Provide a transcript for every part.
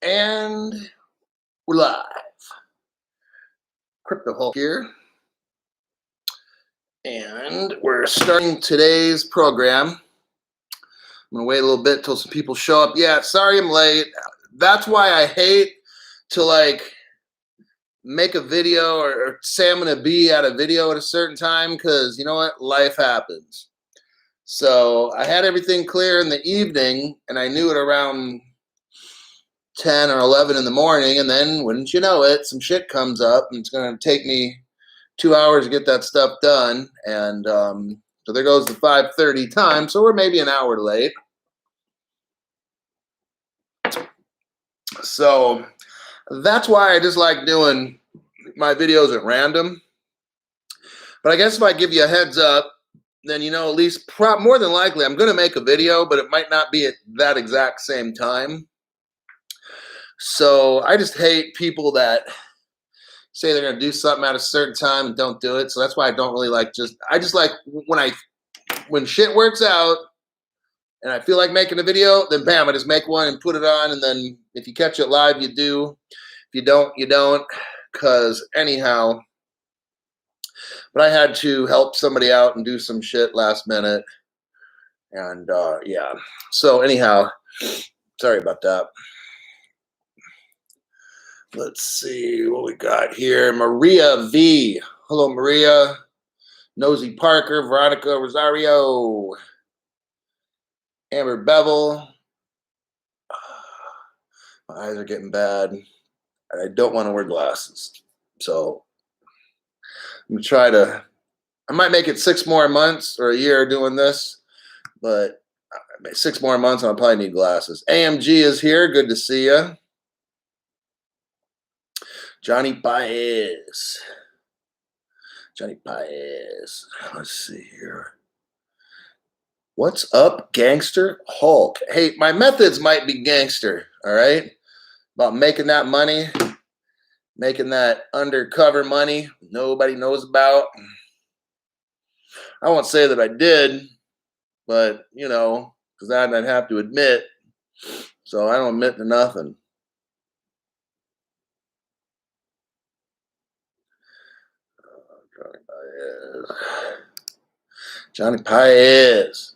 And we're live. Crypto Hulk here. And we're starting today's program. I'm going to wait a little bit till some people show up. Yeah, sorry I'm late. That's why I hate to make a video or say I'm going to be at a video at a certain time because you know what? Life happens. So I had everything clear in the evening and I knew it around 10 or 11 in the morning, and then wouldn't you know it, some shit comes up and it's going to take me 2 hours to get that stuff done, and so there goes the 5:30 time, so we're maybe an hour late. So that's why I just like doing my videos at random. But I guess if I give you a heads up, then you know at least more than likely I'm going to make a video, but it might not be at that exact same time. So I just hate people that say they're going to do something at a certain time and don't do it. So that's why I don't really I just like when shit works out and I feel like making a video, then bam, I just make one and put it on. And then if you catch it live, you do. If you don't, you don't. Because anyhow, but I had to help somebody out and do some shit last minute. And yeah. So anyhow, sorry about that. Let's see what we got here. Maria V. Hello, Maria. Nosy Parker, Veronica Rosario, Amber Bevel. My eyes are getting bad. And I don't want to wear glasses. So I'm going to I might make it 6 more months or a year doing this, but 6 more months and I'll probably need glasses. AMG is here. Good to see you. Johnny Paez. Johnny Paez. Let's see here. What's up, Gangster Hulk? Hey, my methods might be gangster, all right? About making that money, making that undercover money nobody knows about. I won't say that I did, but, you know, because that I'd have to admit. So I don't admit to nothing. Johnny Paez.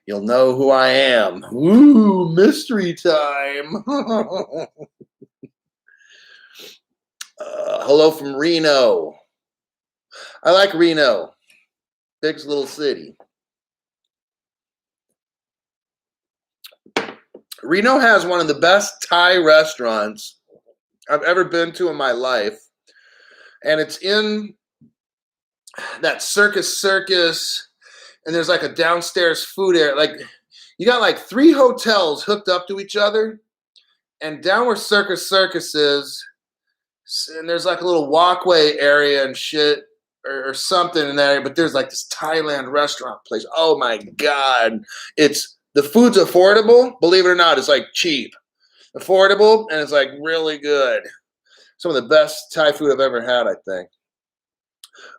You'll know who I am. Ooh, mystery time. Hello from Reno. I like Reno. Big little city. Reno has one of the best Thai restaurants I've ever been to in my life. And it's in that Circus, and there's like a downstairs food area. Like you got like 3 hotels hooked up to each other, and down where Circus is, and there's like a little walkway area and shit or something in that area, but there's like this Thailand restaurant place. Oh my God. The food's affordable. Believe it or not, it's like cheap, affordable, and it's like really good. Some of the best Thai food I've ever had, I think.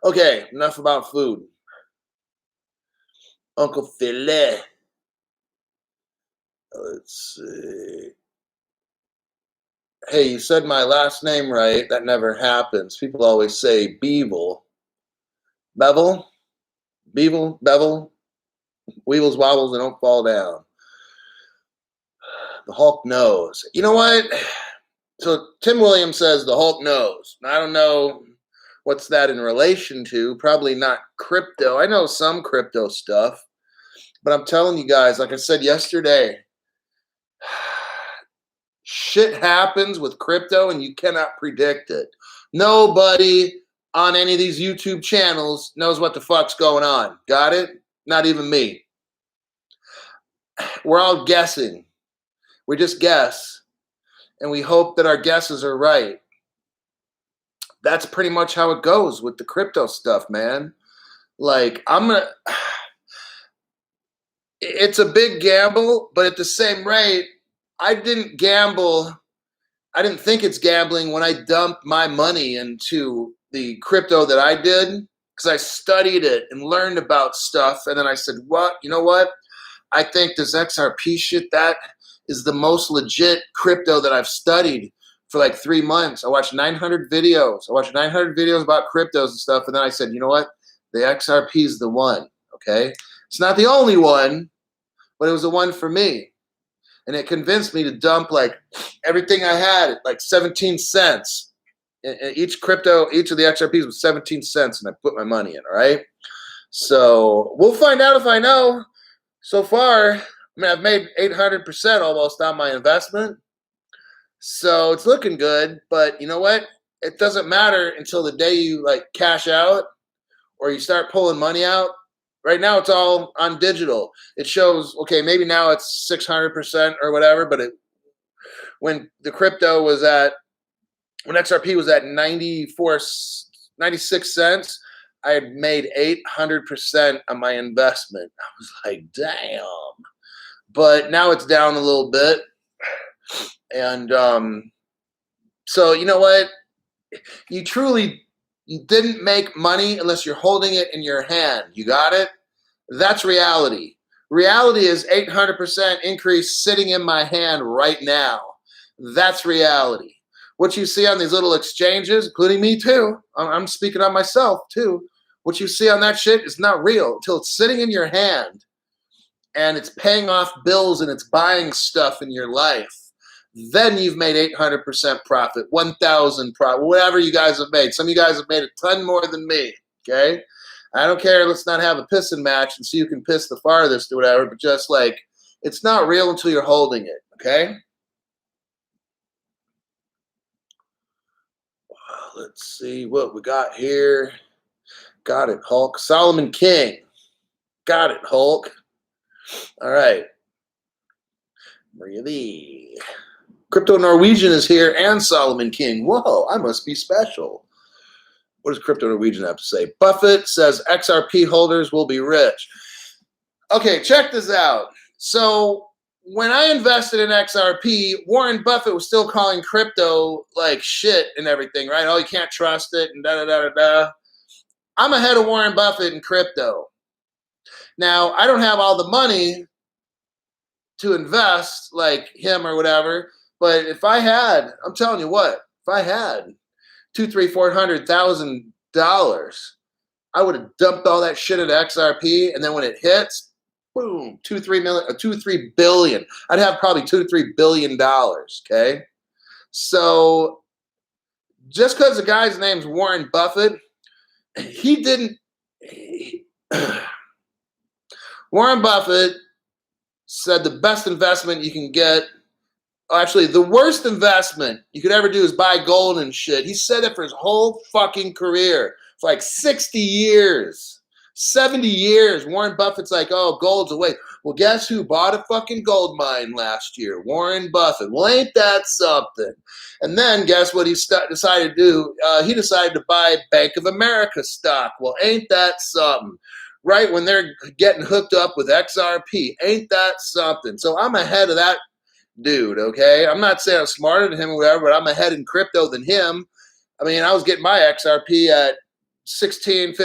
Okay, enough about food. Uncle Filet. Let's see. Hey, you said my last name right. That never happens. People always say Bevel. Bevel? Bevel? Bevel? Weevils, wobbles, and don't fall down. The Hulk knows. You know what? So Tim Williams says the Hulk knows. I don't know what's that in relation to. Probably not crypto. I know some crypto stuff. But I'm telling you guys, like I said yesterday, shit happens with crypto and you cannot predict it. Nobody on any of these YouTube channels knows what the fuck's going on. Got it? Not even me. We're all guessing. We just guess. And we hope that our guesses are right. That's pretty much how it goes with the crypto stuff, man. Like, it's a big gamble, but at the same rate, I didn't gamble. I didn't think it's gambling when I dumped my money into the crypto that I did, because I studied it and learned about stuff. And then I said, what? You know what? I think this XRP shit, that is the most legit crypto that I've studied for like 3 months. I watched 900 videos. I watched 900 videos about cryptos and stuff. And then I said, you know what? The XRP is the one. Okay. It's not the only one, but it was the one for me. And it convinced me to dump like everything I had at like 17 cents. And each of the XRPs was 17 cents. And I put my money in. All right. So we'll find out if I know. So far, I mean, I've made 800% almost on my investment. So it's looking good, but you know what? It doesn't matter until the day you like cash out or you start pulling money out. Right now it's all on digital. It shows, okay, maybe now it's 600% or whatever, but when the crypto was when XRP was at 96 cents, I had made 800% on my investment. I was like, damn. But now it's down a little bit. And so you know what? You didn't make money unless you're holding it in your hand. You got it? That's reality. Reality is 800% increase sitting in my hand right now. That's reality. What you see on these little exchanges, including me too, I'm speaking on myself too. What you see on that shit is not real until it's sitting in your hand and it's paying off bills and it's buying stuff in your life. Then you've made 800% profit, 1,000 profit, whatever you guys have made. Some of you guys have made a ton more than me, okay? I don't care. Let's not have a pissing match and see who can piss the farthest or whatever, but just like, it's not real until you're holding it, okay? Let's see what we got here. Got it, Hulk. Solomon King. Got it, Hulk. All right. Really? Crypto Norwegian is here and Solomon King. Whoa, I must be special. What does Crypto Norwegian have to say? Buffett says XRP holders will be rich. Okay, check this out. So when I invested in XRP, Warren Buffett was still calling crypto like shit and everything, right? Oh, you can't trust it and da-da-da-da-da. I'm ahead of Warren Buffett in crypto. Now, I don't have all the money to invest like him or whatever, but if I had, I'm telling you what, if I had $400,000, I would have dumped all that shit at XRP, and then when it hits, boom, 3 billion. I'd have probably $2 to $3 billion. Okay, so just because the guy's name's Warren Buffett, Warren Buffett said the best investment you can get, actually the worst investment you could ever do is buy gold and shit. He said that for his whole fucking career. For like 60 years, 70 years. Warren Buffett's like, oh, gold's a waste. Well, guess who bought a fucking gold mine last year? Warren Buffett. Well, ain't that something? And then guess what he decided to do? He decided to buy Bank of America stock. Well, ain't that something? Right when they're getting hooked up with XRP. Ain't that something? So I'm ahead of that dude, okay? I'm not saying I'm smarter than him or whatever, but I'm ahead in crypto than him. I mean, I was getting my XRP at 16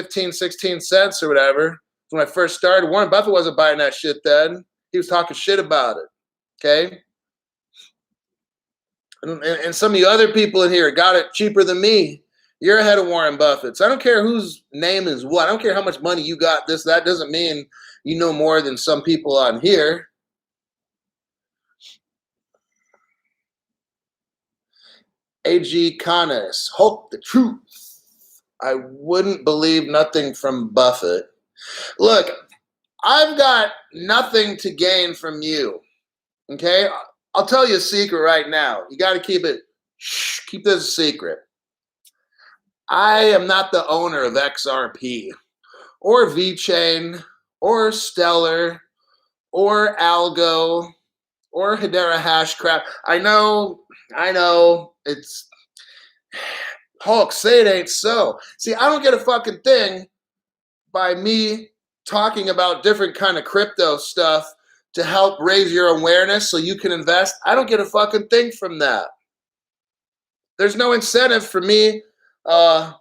cents or whatever when I first started. Warren Buffett wasn't buying that shit then. He was talking shit about it, okay? And some of you other people in here got it cheaper than me. You're ahead of Warren Buffett. So I don't care whose name is what. I don't care how much money you got. That doesn't mean you know more than some people on here. A.G. Canis, Hulk the truth. I wouldn't believe nothing from Buffett. Look, I've got nothing to gain from you, okay? I'll tell you a secret right now. You got to keep this a secret. I am not the owner of XRP or VeChain or Stellar or Algo or Hedera Hashcraft. I know, it's Hulk, say it ain't so. See, I don't get a fucking thing by me talking about different kind of crypto stuff to help raise your awareness so you can invest. I don't get a fucking thing from that. There's no incentive for me to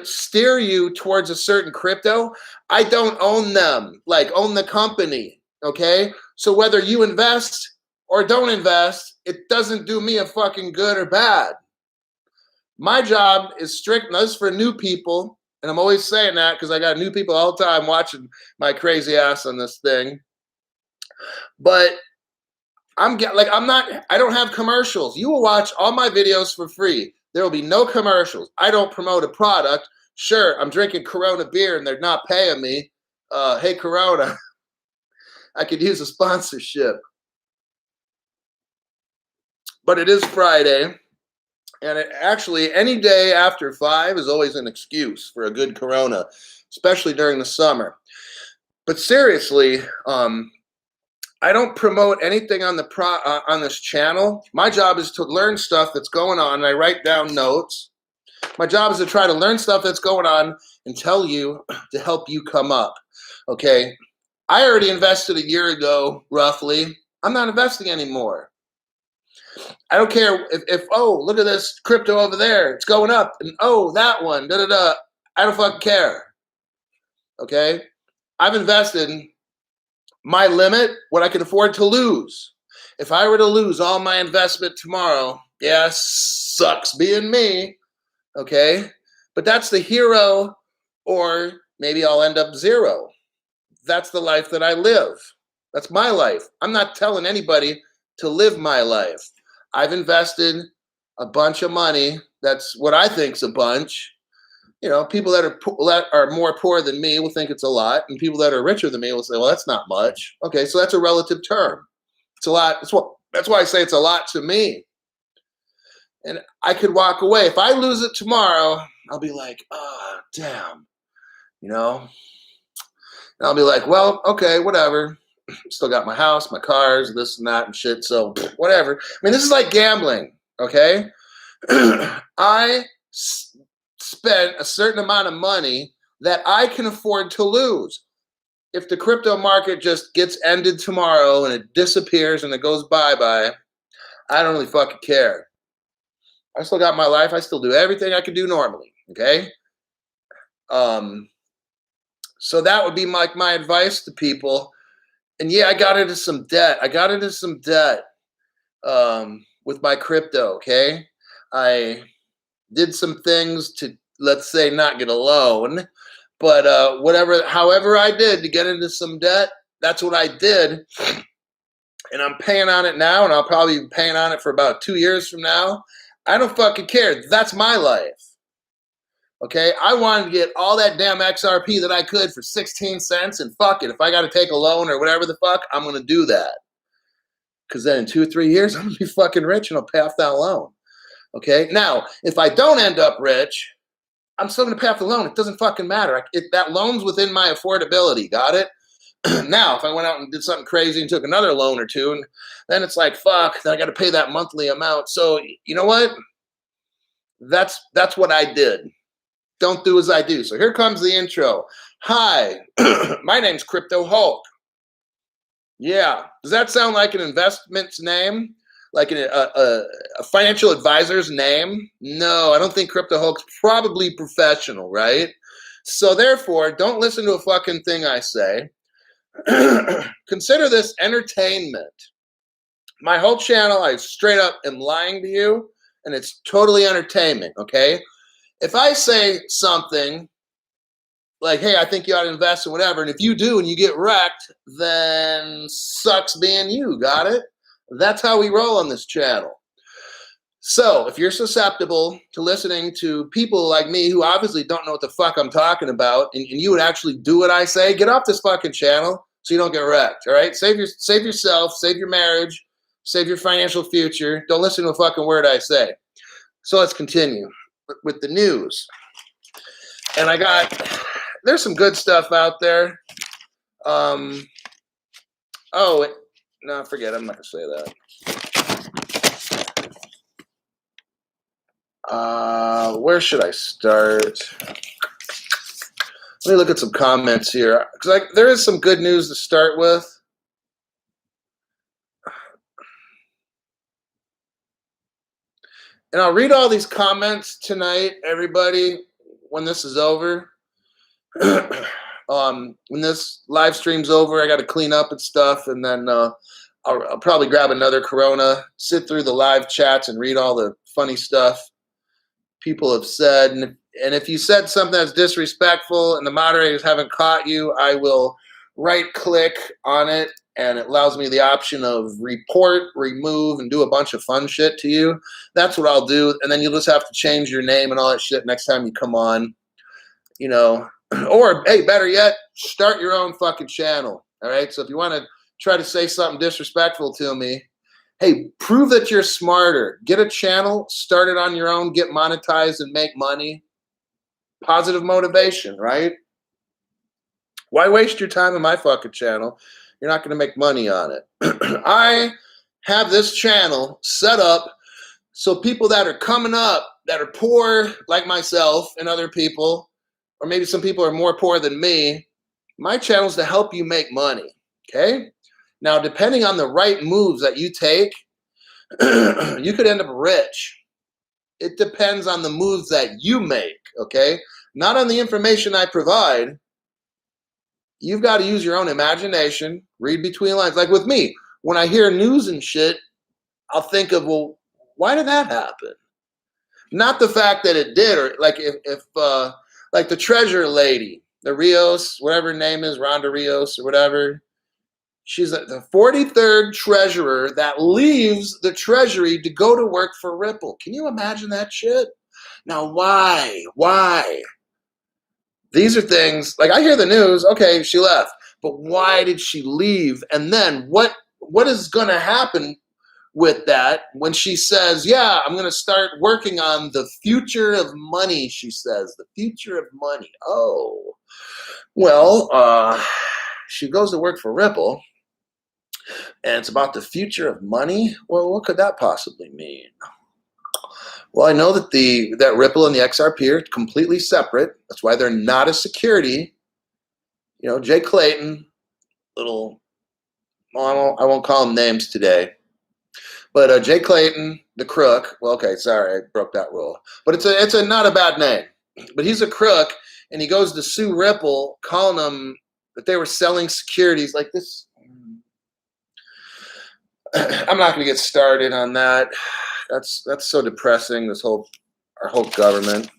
steer you towards a certain crypto. I don't own them, like own the company, okay? So whether you invest or don't invest, it doesn't do me a fucking good or bad. My job is strict, and this is for new people, and I'm always saying that because I got new people all the time watching my crazy ass on this thing. But I don't have commercials. You will watch all my videos for free. There will be no commercials. I don't promote a product. Sure, I'm drinking Corona beer and they're not paying me. Hey, Corona, I could use a sponsorship. But it is Friday, and actually any day after 5 is always an excuse for a good Corona, especially during the summer. But seriously, I don't promote anything on on this channel. My job is to learn stuff that's going on, and I write down notes. My job is to try to learn stuff that's going on and tell you to help you come up. Okay, I already invested a year ago, roughly. I'm not investing anymore. I don't care if oh, look at this crypto over there, it's going up, and oh, that one, da da da. I don't fucking care. Okay, I've invested my limit, what I can afford to lose. If I were to lose all my investment tomorrow, yeah, sucks being me, okay? But that's the hero, or maybe I'll end up zero. That's the life that I live. That's my life. I'm not telling anybody to live my life. I've invested a bunch of money. That's what I think's a bunch. You know, people that are more poor than me will think it's a lot, and people that are richer than me will say, "Well, that's not much." Okay, so that's a relative term. It's a lot. That's why I say it's a lot to me. And I could walk away if I lose it tomorrow. I'll be like, "Oh, damn," you know. And I'll be like, "Well, okay, whatever. Still got my house, my cars, this and that and shit. So whatever." I mean, this is like gambling. Okay, I spent a certain amount of money that I can afford to lose. If the crypto market just gets ended tomorrow and it disappears and it goes bye-bye, I don't really fucking care. I still got my life. I still do everything I can do normally. Okay. So that would be my advice to people. And yeah, I got into some debt. With my crypto. Okay. I did some things to, let's say, not get a loan, but however I did to get into some debt, that's what I did. And I'm paying on it now, and I'll probably be paying on it for about 2 years from now. I don't fucking care. That's my life. Okay, I wanted to get all that damn XRP that I could for 16 cents, and fuck it. If I got to take a loan or whatever the fuck, I'm going to do that. Because then in 2 or 3 years, I'm going to be fucking rich and I'll pay off that loan. Okay, now, if I don't end up rich, I'm still going to pay off the loan. It doesn't fucking matter. That loan's within my affordability. Got it? Now, if I went out and did something crazy and took another loan or two, and then it's like, fuck, then I got to pay that monthly amount. So, you know what? That's what I did. Don't do as I do. So here comes the intro. Hi, my name's Crypto Hulk. Yeah. Does that sound like an investment's name? Like a financial advisor's name? No, I don't think Crypto Hulk's probably professional, right? So therefore, don't listen to a fucking thing I say. Consider this entertainment. My whole channel, I straight up am lying to you, and it's totally entertainment, okay? If I say something like, hey, I think you ought to invest in whatever, and if you do and you get wrecked, then sucks being you, got it? That's how we roll on this channel. So if you're susceptible to listening to people like me who obviously don't know what the fuck I'm talking about, and you would actually do what I say, get off this fucking channel so you don't get wrecked, all right? Save yourself, save your marriage, save your financial future. Don't listen to a fucking word I say. So let's continue with the news. And there's some good stuff out there. No, forget it. I'm not going to say that. Where should I start? Let me look at some comments here, because there is some good news to start with. And I'll read all these comments tonight, everybody, when this is over. When this live stream's over, I got to clean up and stuff, and then I'll probably grab another Corona, sit through the live chats, and read all the funny stuff people have said. And if you said something that's disrespectful and the moderators haven't caught you, I will right click on it, and it allows me the option of report, remove, and do a bunch of fun shit to you. That's what I'll do. And then you'll just have to change your name and all that shit next time you come on, you know. Or, hey, better yet, start your own fucking channel. All right. So if you want to try to say something disrespectful to me, hey, prove that you're smarter. Get a channel, start it on your own, get monetized, and make money. Positive motivation, right? Why waste your time on my fucking channel? You're not going to make money on it. I have this channel set up so people that are coming up, that are poor like myself and other people, or maybe some people are more poor than me, my channel is to help you make money, okay? Now, depending on the right moves that you take, you could end up rich. It depends on the moves that you make, okay? Not on the information I provide. You've got to use your own imagination, read between lines. Like with me, when I hear news and shit, I'll think of, well, why did that happen? Not the fact that it did, or like if like the treasurer lady, the Rios, whatever her name is, Rhonda Rios or whatever, she's the 43rd treasurer that leaves the treasury to go to work for Ripple. Can you imagine that shit? Now, why? Why? These are things, like I hear the news, okay, she left, but why did she leave? And then what is going to happen with that when she says, yeah, I'm going to start working on the future of money, she says, the future of money. Oh, well, she goes to work for Ripple, and it's about the future of money. Well, what could that possibly mean? Well, I know that that Ripple and the XRP are completely separate. That's why they're not a security. You know, Jay Clayton, I won't call him names today, but Jay Clayton, the crook. Well, okay, sorry, I broke that rule. But it's not a bad name. But he's a crook, and he goes to sue Ripple, calling them that they were selling securities like this. I'm not going to get started on that. That's so depressing, our whole government.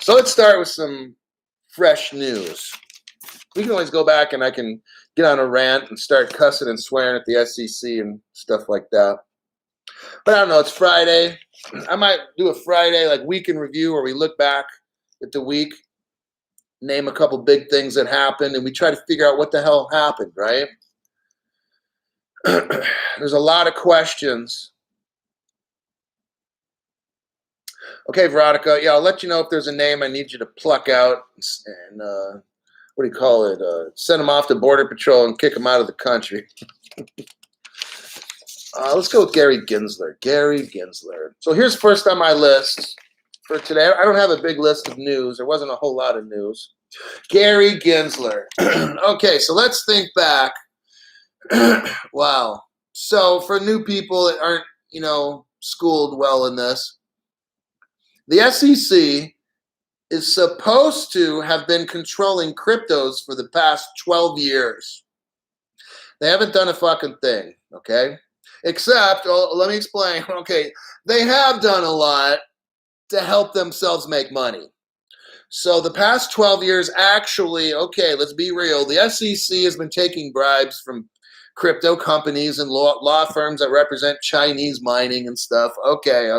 So let's start with some fresh news. We can always go back and I can get on a rant and start cussing and swearing at the SEC and stuff like that. But I don't know, it's Friday. I might do a Friday like week in review where we look back at the week, name a couple big things that happened, and we try to figure out what the hell happened, right? There's a lot of questions. Okay, Veronica, yeah, I'll let you know if there's a name I need you to pluck out and, what do you call it, send them off to Border Patrol and kick them out of the country. Let's go with Gary Gensler. Gary Gensler. So here's first on my list for today. I don't have a big list of news. There wasn't a whole lot of news. Gary Gensler. Okay, so let's think back. Wow. So for new people that aren't, schooled well in this, the SEC is supposed to have been controlling cryptos for the past 12 years. They haven't done a fucking thing, okay? Except, let me explain, okay, they have done a lot to help themselves make money. So the past 12 years, actually, okay, let's be real, the SEC has been taking bribes from crypto companies and law firms that represent Chinese mining and stuff. Okay.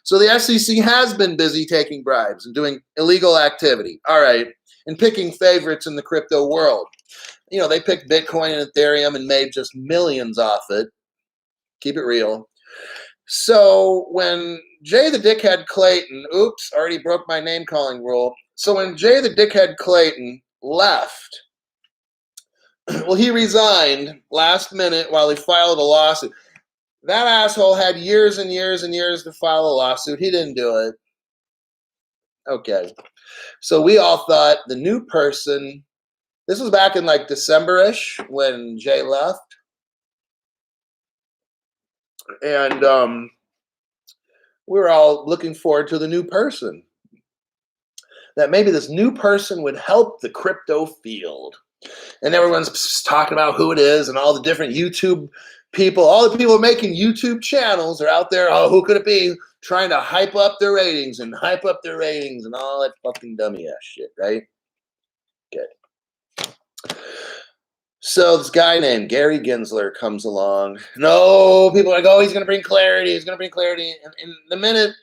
So the SEC has been busy taking bribes and doing illegal activity. All right. And picking favorites in the crypto world. They picked Bitcoin and Ethereum and made just millions off it. Keep it real. So when Jay the Dickhead Clayton, oops, already broke my name calling rule. So when Jay the Dickhead Clayton left, well, he resigned last minute while he filed a lawsuit. That asshole had years and years and years to file a lawsuit. He didn't do it. Okay. So we all thought the new person, this was back in like December-ish when Jay left. And we were all looking forward to the new person. That maybe this new person would help the crypto field. And everyone's talking about who it is and all the different YouTube people. All the people making YouTube channels are out there. Oh, who could it be? Trying to hype up their ratings and all that fucking dummy ass shit, right? Okay. So this guy named Gary Gensler comes along. No, people are like, oh, he's going to bring clarity. He's going to bring clarity. And the minute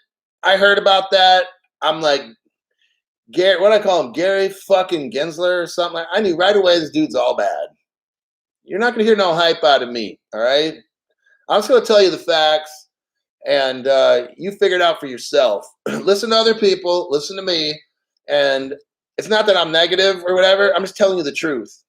I heard about that, I'm like, Gary, what do I call him? Gary fucking Gensler or something. I knew right away this dude's all bad. You're not going to hear no hype out of me, all right? I'm just going to tell you the facts, and you figure it out for yourself. Listen to other people. Listen to me. And it's not that I'm negative or whatever. I'm just telling you the truth.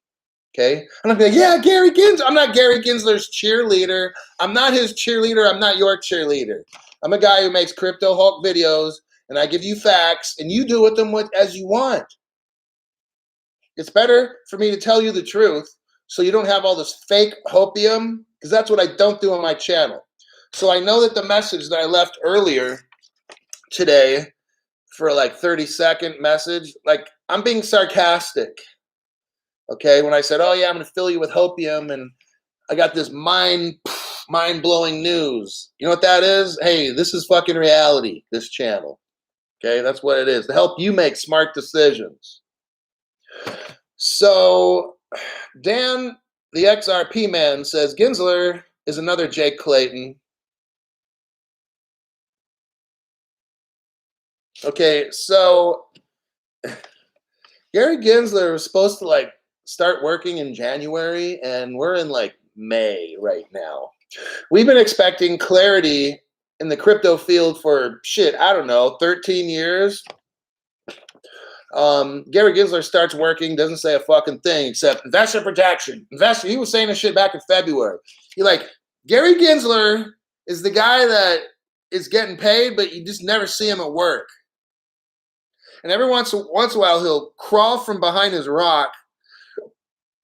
Okay, I'm not like, yeah, Gary Gensler. I'm not Gary Gensler's cheerleader. I'm not his cheerleader. I'm not your cheerleader. I'm a guy who makes Crypto Hulk videos, and I give you facts, and you do with them as you want. It's better for me to tell you the truth so you don't have all this fake hopium, because that's what I don't do on my channel. So I know that the message that I left earlier today for like 30-second message, like I'm being sarcastic. Okay, when I said, oh yeah, I'm going to fill you with hopium and I got this mind-blowing news. You know what that is? Hey, this is fucking reality, this channel. Okay, that's what it is, to help you make smart decisions. So Dan, the XRP man, says Gensler is another Jake Clayton. Okay, so Gary Gensler was supposed to like start working in January, and we're in like May right now. We've been expecting clarity in the crypto field for shit, I don't know, 13 years. Gary Gensler starts working, doesn't say a fucking thing except investor protection. He was saying this shit back in February. Gary Gensler is the guy that is getting paid, but you just never see him at work. And every once in a while, he'll crawl from behind his rock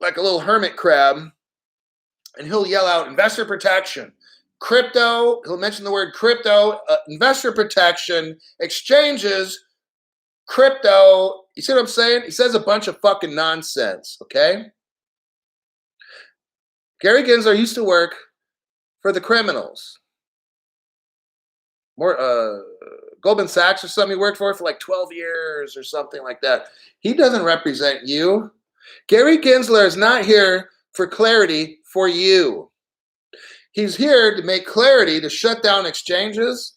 like a little hermit crab, and he'll yell out investor protection, crypto. He'll mention the word crypto, investor protection, exchanges, crypto. You see what I'm saying? He says a bunch of fucking nonsense, okay? Gary Gensler used to work for the criminals. Goldman Sachs or something he worked for like 12 years or something like that. He doesn't represent you. Gary Gensler is not here for clarity for you. He's here to make clarity to shut down exchanges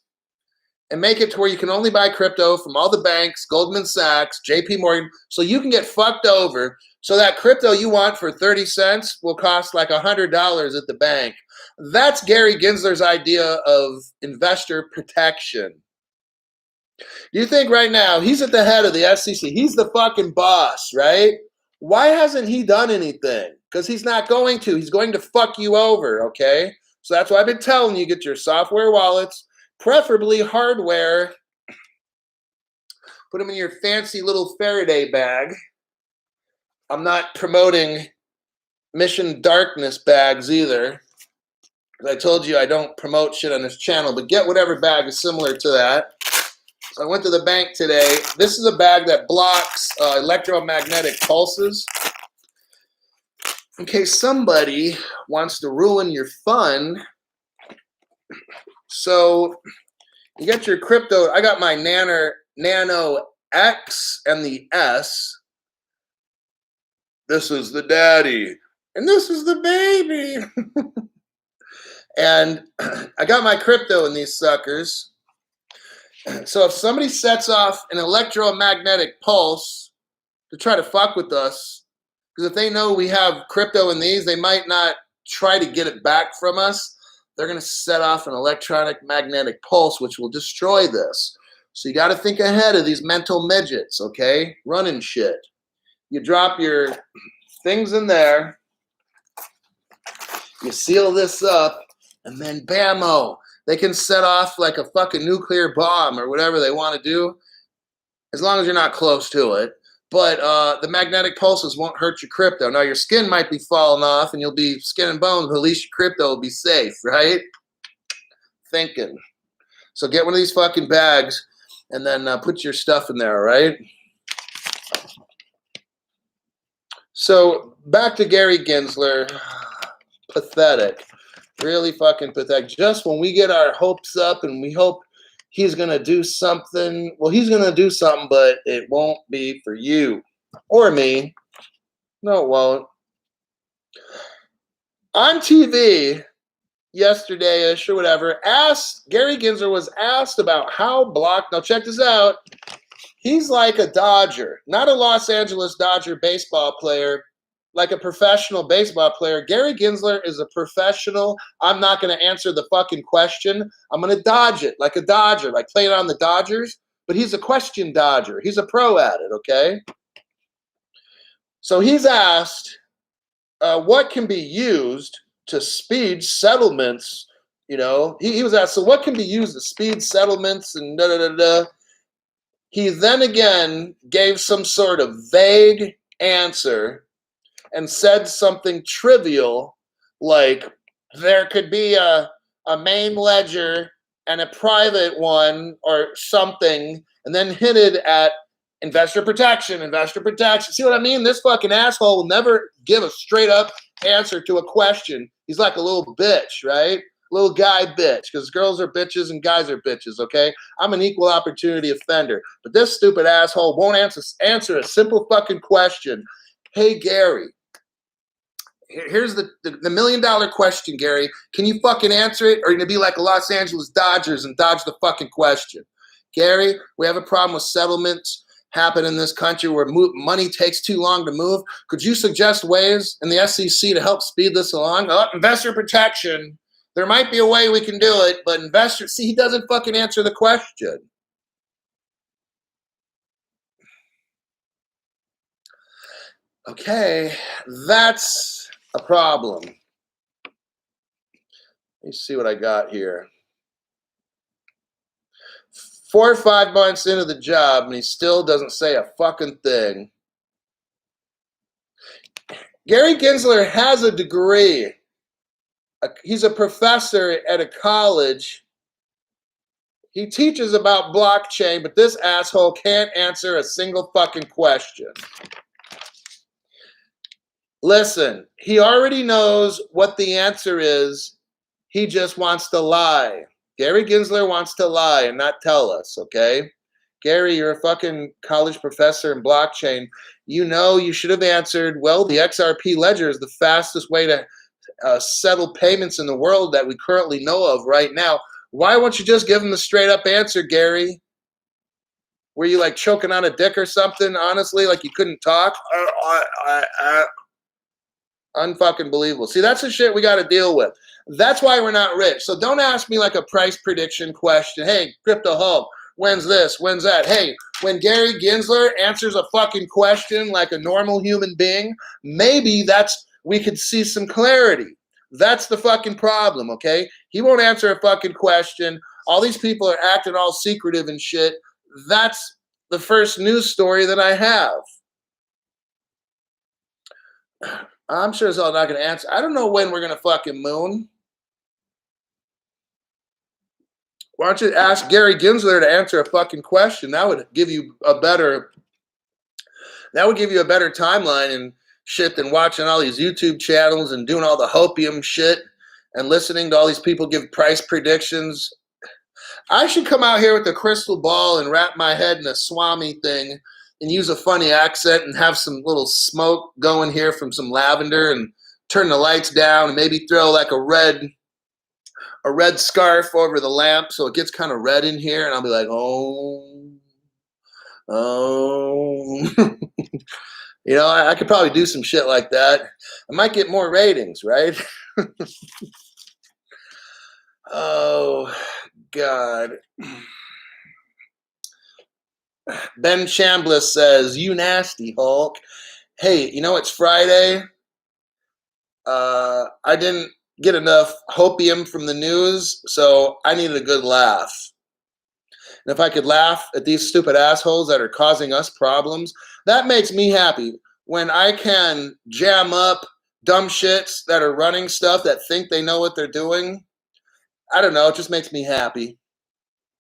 and make it to where you can only buy crypto from all the banks, Goldman Sachs, JP Morgan, so you can get fucked over. So that crypto you want for 30 cents will cost like $100 at the bank. That's Gary Gensler's idea of investor protection. Do you think right now he's at the head of the SEC? He's the fucking boss, right? Why hasn't he done anything? Because he's not going to. He's going to fuck you over, okay? So that's why I've been telling you, get your software wallets, preferably hardware. Put them in your fancy little Faraday bag. I'm not promoting Mission Darkness bags either. Because I told you I don't promote shit on this channel, but get whatever bag is similar to that. So I went to the bank today. This is a bag that blocks electromagnetic pulses. In case somebody wants to ruin your fun. So you got your crypto. I got my Nano X and the S. This is the daddy. And this is the baby. And I got my crypto in these suckers. So if somebody sets off an electromagnetic pulse to try to fuck with us, because if they know we have crypto in these, they might not try to get it back from us. They're going to set off an electronic magnetic pulse, which will destroy this. So you got to think ahead of these mental midgets, okay? Running shit. You drop your things in there. You seal this up, and then bammo. They can set off like a fucking nuclear bomb or whatever they want to do, as long as you're not close to it. But the magnetic pulses won't hurt your crypto. Now, your skin might be falling off and you'll be skin and bones, but at least your crypto will be safe, right? Thinking. So get one of these fucking bags and then put your stuff in there, all right? So back to Gary Gensler. Pathetic. Really fucking pathetic. Just when we get our hopes up and we hope he's going to do something, well, he's going to do something, but it won't be for you or me. No, it won't. On TV yesterday-ish or whatever, Gary Gensler was asked about how Block, now check this out, he's like a Dodger, not a Los Angeles Dodger baseball player, like a professional baseball player. Gary Gensler is a professional. I'm not going to answer the fucking question. I'm going to dodge it like a Dodger, like playing on the Dodgers. But he's a question dodger. He's a pro at it, okay? So he's asked what can be used to speed settlements. You know, he was asked, so what can be used to speed settlements and da-da-da-da. He then again gave some sort of vague answer and said something trivial like there could be a main ledger and a private one or something, and then hinted at investor protection. See what I mean? This fucking asshole will never give a straight up answer to a question. He's like a little bitch, right? Little guy bitch, because girls are bitches and guys are bitches, okay? I'm an equal opportunity offender. But this stupid asshole won't answer a simple fucking question. Hey, Gary, here's the $1 million question, Gary. Can you fucking answer it? Or are you going to be like the Los Angeles Dodgers and dodge the fucking question? Gary, we have a problem with settlements happen in this country where money takes too long to move. Could you suggest ways in the SEC to help speed this along? Investor protection. There might be a way we can do it, but he doesn't fucking answer the question. Okay, that's a problem. Let me see what I got here. 4 or 5 months into the job, and he still doesn't say a fucking thing. Gary Gensler has a degree. He's a professor at a college. He teaches about blockchain, but this asshole can't answer a single fucking question. Listen, he already knows what the answer is. He just wants to lie. Gary Gensler wants to lie and not tell us, okay? Gary, you're a fucking college professor in blockchain. You know you should have answered, well, the XRP ledger is the fastest way to settle payments in the world that we currently know of right now. Why won't you just give him the straight up answer, Gary? Were you like choking on a dick or something, honestly, like you couldn't talk? Unfucking believable. See, that's the shit we got to deal with. That's why we're not rich. So don't ask me like a price prediction question. Hey, Crypto Hulk, when's this? When's that? Hey, when Gary Gensler answers a fucking question like a normal human being, maybe we could see some clarity. That's the fucking problem, okay? He won't answer a fucking question. All these people are acting all secretive and shit. That's the first news story that I have. I'm sure as hell not going to answer. I don't know when we're going to fucking moon. Why don't you ask Gary Gensler to answer a fucking question? That would give you a better timeline and shit than watching all these YouTube channels and doing all the hopium shit and listening to all these people give price predictions. I should come out here with a crystal ball and wrap my head in a Swami thing and use a funny accent and have some little smoke going here from some lavender and turn the lights down and maybe throw like a red scarf over the lamp so it gets kind of red in here, and I'll be like, oh. You know, I could probably do some shit like that. I might get more ratings, right? Oh, God. Ben Chambliss says, you nasty Hulk. Hey, you know, it's Friday. I didn't get enough hopium from the news, so I needed a good laugh. And if I could laugh at these stupid assholes that are causing us problems, that makes me happy. When I can jam up dumb shits that are running stuff that think they know what they're doing, I don't know, it just makes me happy.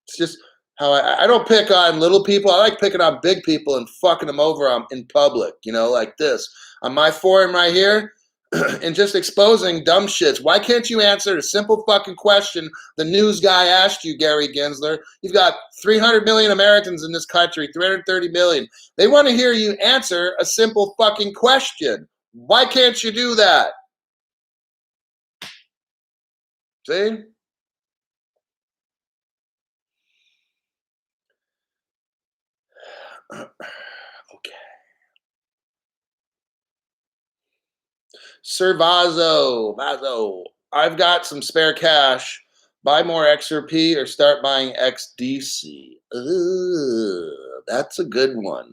It's just how I don't pick on little people. I like picking on big people and fucking them over in public, you know, like this. on my forum right here and just exposing dumb shits. Why can't you answer a simple fucking question the news guy asked you, Gary Gensler? You've got 300 million Americans in this country, 330 million. They want to hear you answer a simple fucking question. Why can't you do that? See? Okay. Sir Vazo, I've got some spare cash. Buy more XRP or start buying XDC. Ugh, that's a good one.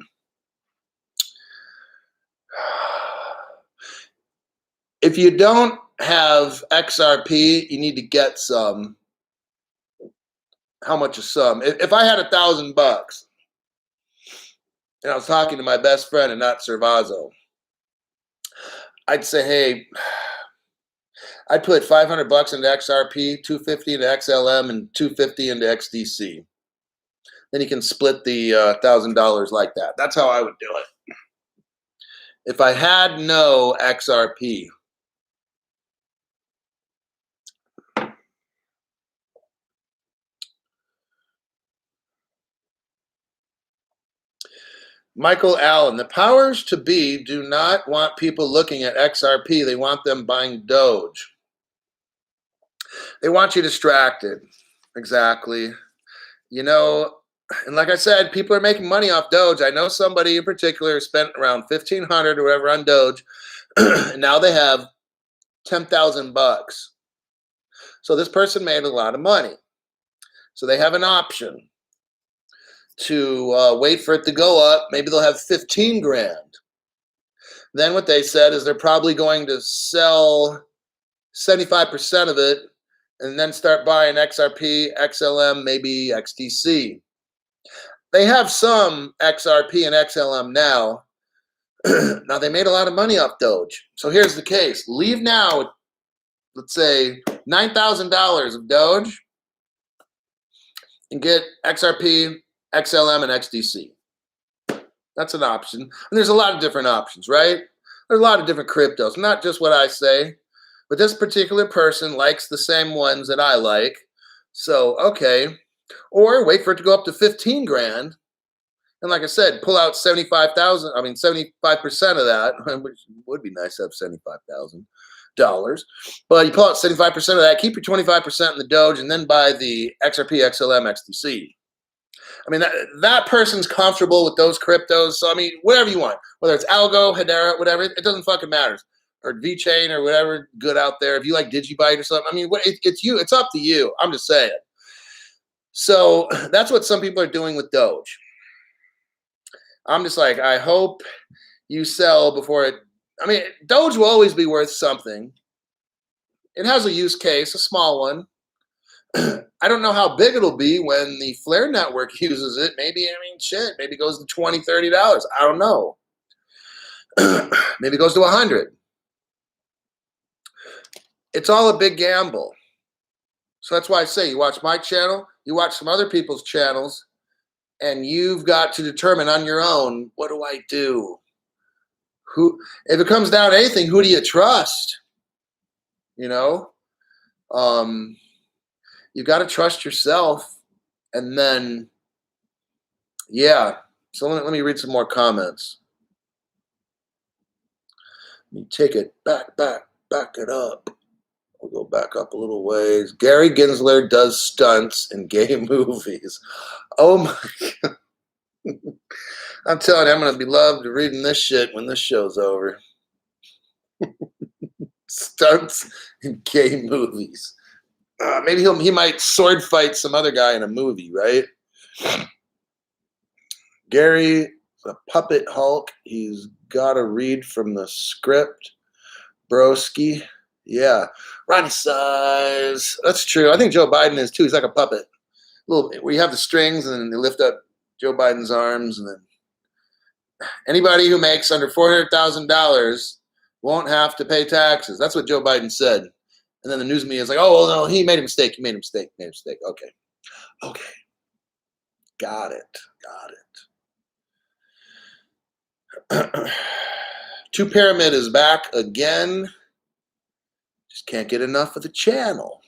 If you don't have XRP, you need to get some. How much is some? If I had $1,000 and I was talking to my best friend and not Servazo, I'd say, hey, I'd put $500 into XRP, $250 into XLM, and $250 into XDC. Then you can split the $1,000 like that. That's how I would do it. If I had no XRP, Michael Allen, the powers to be do not want people looking at XRP. They want them buying Doge. They want you distracted. Exactly. You know, and like I said, people are making money off Doge. I know somebody in particular spent around $1,500 or whatever on Doge, and now they have $10,000. So this person made a lot of money. So they have an option to wait for it to go up. Maybe they'll have 15 grand. Then what they said is they're probably going to sell 75% of it and then start buying XRP, XLM, maybe XDC. They have some XRP and XLM now. Now, they made a lot of money off Doge. So here's the case. Leave now, let's say, $9,000 of Doge and get XRP, XLM, and XDC. That's an option. And there's a lot of different options, right? There's a lot of different cryptos, not just what I say, but this particular person likes the same ones that I like. So, okay. Or wait for it to go up to 15 grand. And like I said, pull out 75% of that, which would be nice to have $75,000. But you pull out 75% of that, keep your 25% in the Doge, and then buy the XRP, XLM, XDC. I mean, that person's comfortable with those cryptos. So, I mean, whatever you want, whether it's Algo, Hedera, whatever, it doesn't fucking matter. Or VeChain or whatever good out there. If you like DigiByte or something, I mean, it's you. It's up to you. I'm just saying. So that's what some people are doing with Doge. I'm just like, I hope you sell before it. I mean, Doge will always be worth something. It has a use case, a small one. I don't know how big it'll be when the Flare network uses it. Maybe it goes to $20, $30. I don't know. Maybe it goes to 100. It's all a big gamble. So that's why I say you watch my channel, you watch some other people's channels, and you've got to determine on your own, what do I do? If it comes down to anything, who do you trust? You know? You got to trust yourself. And then, yeah. So let me read some more comments. Let me take it back it up. We'll go back up a little ways. Gary Gensler does stunts in gay movies. Oh my God. I'm telling you, I'm going to be loved reading this shit when this show's over. Stunts in gay movies. Maybe he might sword fight some other guy in a movie, right? Gary, the puppet Hulk. He's got to read from the script. Broski. Yeah. Ronnie Size. That's true. I think Joe Biden is too. He's like a puppet. Where you have the strings and then they lift up Joe Biden's arms. And then anybody who makes under $400,000 won't have to pay taxes. That's what Joe Biden said. And then the news media is like, oh, well, no, he made a mistake. Okay. Got it. Two Pyramid is back again. Just can't get enough of the channel.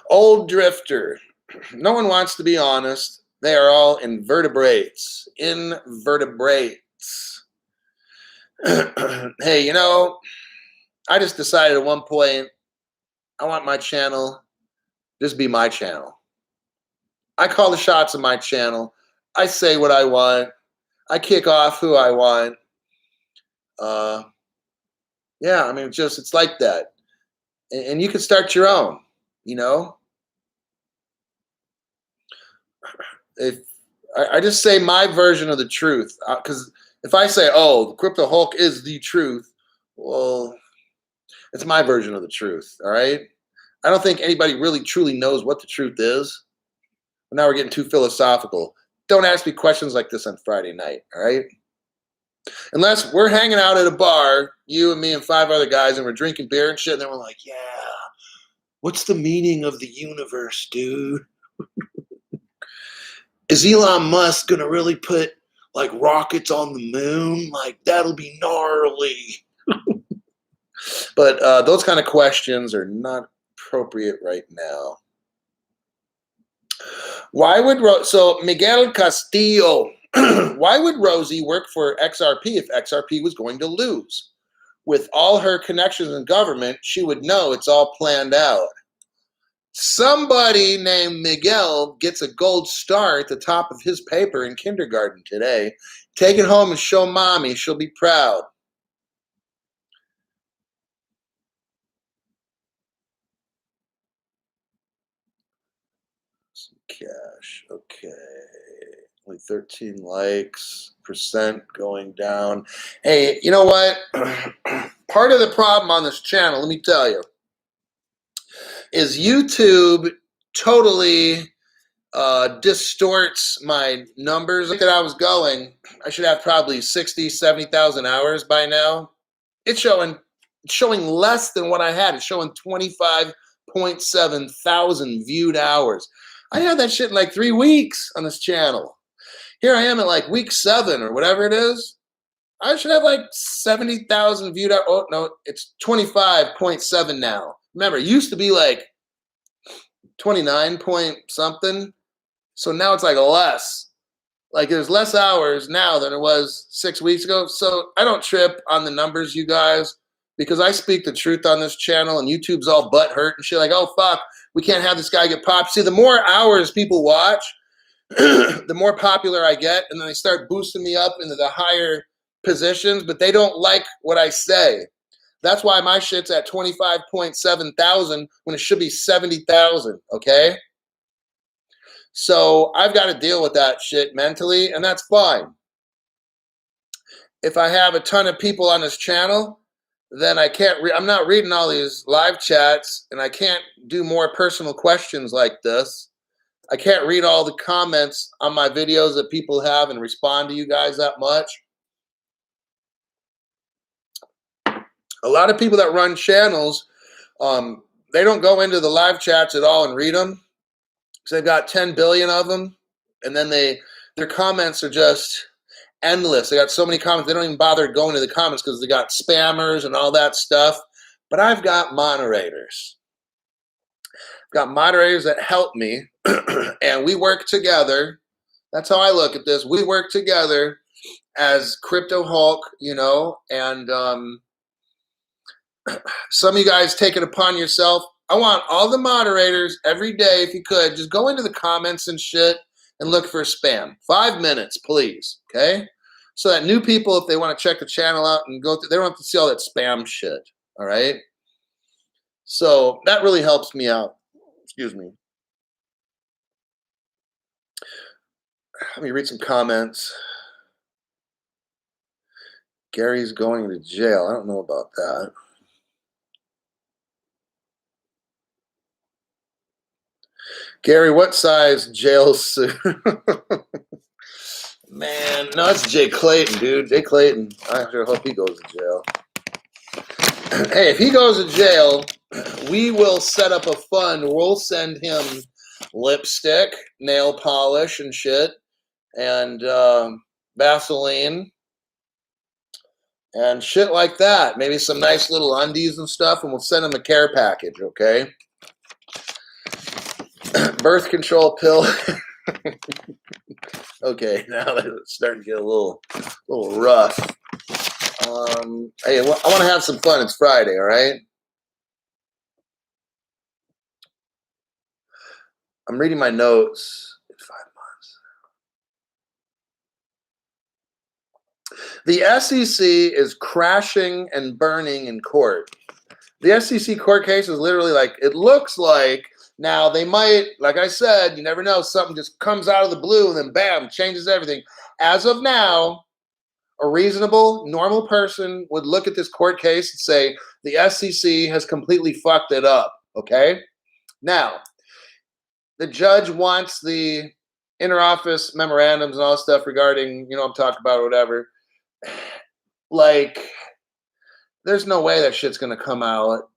Old Drifter. No one wants to be honest. They are all invertebrates. Invertebrates. Hey, you know, I just decided at one point, I want my channel just be my channel. I call the shots of my channel. I say what I want. I kick off who I want. Yeah, I mean, it's like that. And you can start your own, you know? If I just say my version of the truth, because if I say, oh, the Crypto Hulk is the truth, well, it's my version of the truth, all right? I don't think anybody really truly knows what the truth is. But now we're getting too philosophical. Don't ask me questions like this on Friday night, all right? Unless we're hanging out at a bar, you and me and 5 other guys, and we're drinking beer and shit, and then we're like, yeah, what's the meaning of the universe, dude? Is Elon Musk going to really put, like, rockets on the moon? Like, that'll be gnarly. But those kind of questions are not appropriate right now. Why would so Miguel Castillo, why would Rosie work for XRP if XRP was going to lose? With all her connections in government, she would know it's all planned out. Somebody named Miguel gets a gold star at the top of his paper in kindergarten today. Take it home and show mommy. She'll be proud. Some cash. Okay. Only 13 likes. Percent going down. Hey, you know what? Part of the problem on this channel, let me tell you, is YouTube totally distorts my numbers. Look at how I was going. I should have probably 60, 70,000 hours by now. It's showing less than what I had. It's showing 25.7 thousand viewed hours. I had that shit in like 3 weeks on this channel. Here I am at like week 7 or whatever it is. I should have like 70,000 viewed hours. Oh, no, it's 25.7 now. Remember, it used to be like 29 point something. So now it's like less. Like there's less hours now than it was 6 weeks ago. So I don't trip on the numbers, you guys, because I speak the truth on this channel, and YouTube's all butthurt and shit like, oh, fuck, we can't have this guy get popped. See, the more hours people watch, the more popular I get, and then they start boosting me up into the higher positions, but they don't like what I say. That's why my shit's at 25.7 thousand when it should be 70,000, okay? So I've got to deal with that shit mentally, and that's fine. If I have a ton of people on this channel, then I can't I'm not reading all these live chats, and I can't do more personal questions like this. I can't read all the comments on my videos that people have and respond to you guys that much. A lot of people that run channels, they don't go into the live chats at all and read them. So they've got 10 billion of them, and then their comments are just endless. They got so many comments, they don't even bother going to the comments because they got spammers and all that stuff. But I've got moderators. I've got moderators that help me, and we work together. That's how I look at this. We work together as Crypto Hulk, you know, and some of you guys take it upon yourself. I want all the moderators every day, if you could, just go into the comments and shit and look for spam. 5 minutes, please, okay? So that new people, if they want to check the channel out and go through, they don't have to see all that spam shit, all right? So that really helps me out. Excuse me. Let me read some comments. Gary's going to jail. I don't know about that. Gary, what size jail suit? Man, no, it's Jay Clayton, dude. Jay Clayton. I sure hope he goes to jail. Hey, if he goes to jail, we will set up a fund. We'll send him lipstick, nail polish, and shit, and Vaseline. and shit like that. Maybe some nice little undies and stuff, and we'll send them a care package, okay? Birth control pill. Okay, now it's starting to get a little rough. Hey, I want to have some fun. It's Friday, all right? I'm reading my notes. In 5 months. The SEC is crashing and burning in court. The SEC court case is literally like, it looks like, now they might, like I said, you never know, something just comes out of the blue and then bam, changes everything. As of now, a reasonable, normal person would look at this court case and say, the SEC has completely fucked it up, okay? Now, the judge wants the interoffice memorandums and all this stuff regarding, I'm talking about or whatever. Like, there's no way that shit's going to come out.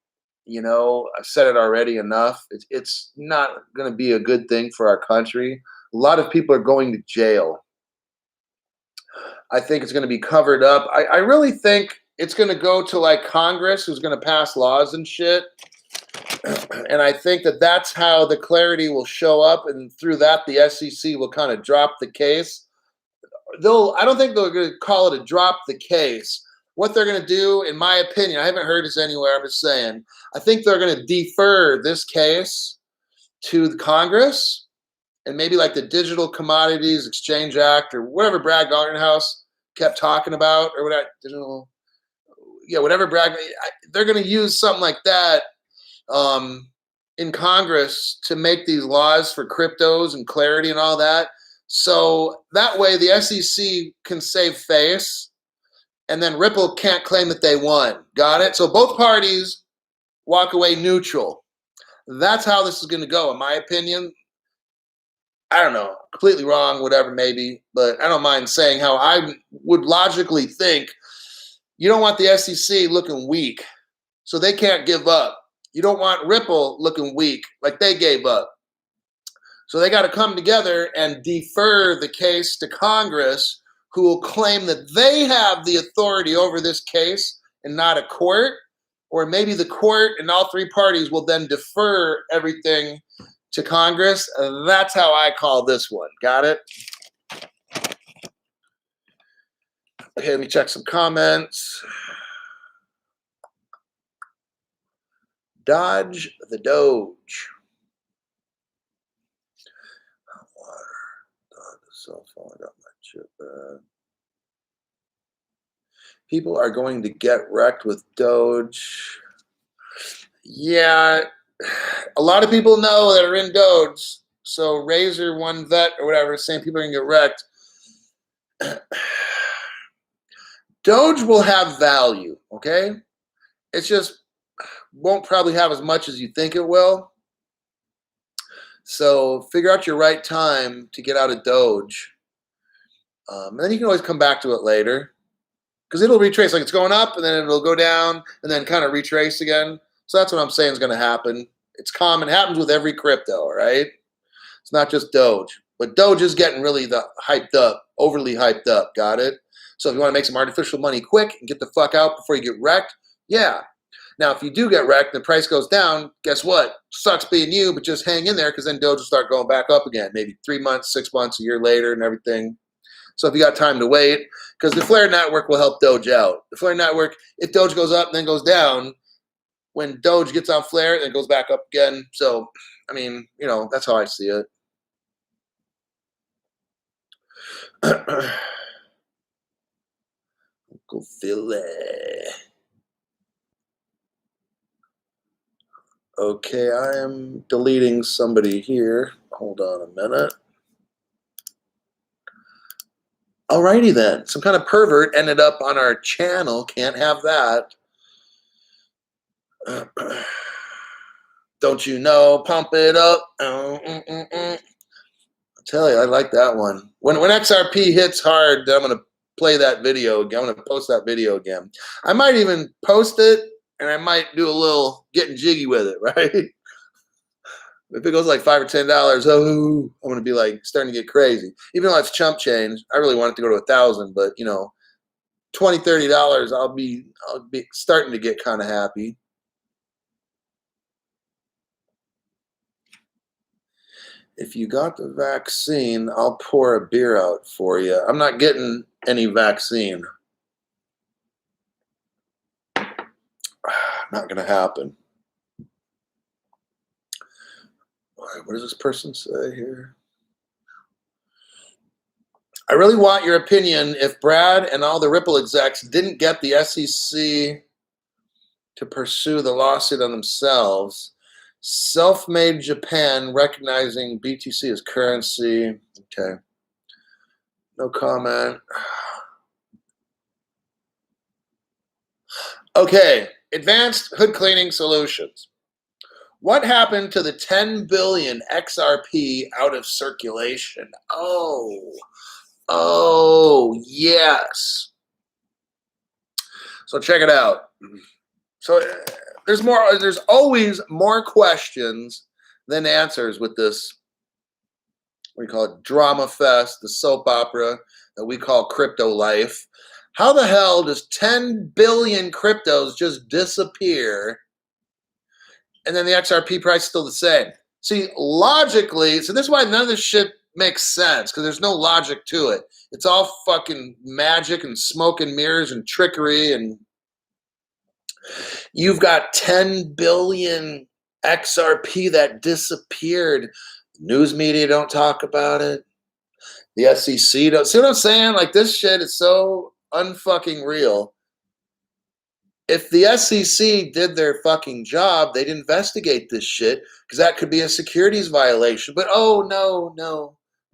I've said it already enough. It's not going to be a good thing for our country. A lot of people are going to jail. I think it's going to be covered up. I really think it's going to go to like Congress, who's going to pass laws and shit. And I think that that's how the clarity will show up. And through that, the SEC will kind of drop the case. I don't think they're going to call it a drop the case. What they're going to do, in my opinion, I haven't heard this anywhere, I'm just saying, I think they're going to defer this case to the Congress and maybe like the Digital Commodities Exchange Act or whatever Brad Gardenhouse kept talking about, or whatever Brad, they're going to use something like that in Congress to make these laws for cryptos and clarity and all that. So that way the SEC can save face, and then Ripple can't claim that they won. Got it? So both parties walk away neutral. That's how this is going to go, in my opinion. I don't know, completely wrong, whatever, maybe, but I don't mind saying how I would logically think. You don't want the SEC looking weak, so they can't give up. You don't want Ripple looking weak, like they gave up. So they got to come together and defer the case to Congress, who will claim that they have the authority over this case and not a court, or maybe the court and all three parties will then defer everything to Congress. That's how I call this one. Got it? Okay, let me check some comments. Dodge the Doge. Water. Dodge the cell phone. I got my chip. People are going to get wrecked with Doge. Yeah, a lot of people know that are in Doge. So Razor, One Vet, or whatever, saying people are going to get wrecked. Doge will have value, okay? It's just won't probably have as much as you think it will. So figure out your right time to get out of Doge. And then you can always come back to it later, because it'll retrace. Like, it's going up and then it'll go down and then kind of retrace again. So that's what I'm saying is going to happen. It's common. It happens with every crypto, all right? It's not just Doge. But Doge is getting really hyped up, overly hyped up. Got it? So if you want to make some artificial money quick and get the fuck out before you get wrecked, yeah. Now, if you do get wrecked and the price goes down, guess what? Sucks being you, but just hang in there, because then Doge will start going back up again, maybe 3 months, 6 months, a year later and everything. So if you got time to wait, because the Flare network will help Doge out. The Flare network, if Doge goes up and then goes down, when Doge gets on Flare, then it goes back up again. So, I mean, that's how I see it. Uncle Philly. Okay, I am deleting somebody here. Hold on a minute. Alrighty then. Some kind of pervert ended up on our channel. Can't have that. Don't you know? Pump it up. I tell you, I like that one. When XRP hits hard, I'm going to play that video again. I'm going to post that video again. I might even post it, and I might do a little getting jiggy with it, right? If it goes like $5 or $10, oh, I'm going to be like starting to get crazy. Even though it's chump change, I really want it to go to 1,000, but $20, $30, I'll be starting to get kind of happy. If you got the vaccine, I'll pour a beer out for you. I'm not getting any vaccine. Not going to happen. What does this person say here? I really want your opinion. If Brad and all the Ripple execs didn't get the SEC to pursue the lawsuit on themselves, self-made Japan recognizing BTC as currency. Okay. No comment. Okay. Advanced hood cleaning solutions. What happened to the 10 billion XRP out of circulation? Oh, yes. So check it out. So there's always more questions than answers with this, what do you call it, drama fest, the soap opera that we call crypto life. How the hell does 10 billion cryptos just disappear and then the XRP price is still the same? See, logically, so this is why none of this shit makes sense, because there's no logic to it. It's all fucking magic and smoke and mirrors and trickery, and you've got 10 billion XRP that disappeared. News media don't talk about it. The SEC don't. See what I'm saying? Like, this shit is so unfucking real. If the SEC did their fucking job, they'd investigate this shit, because that could be a securities violation. But no,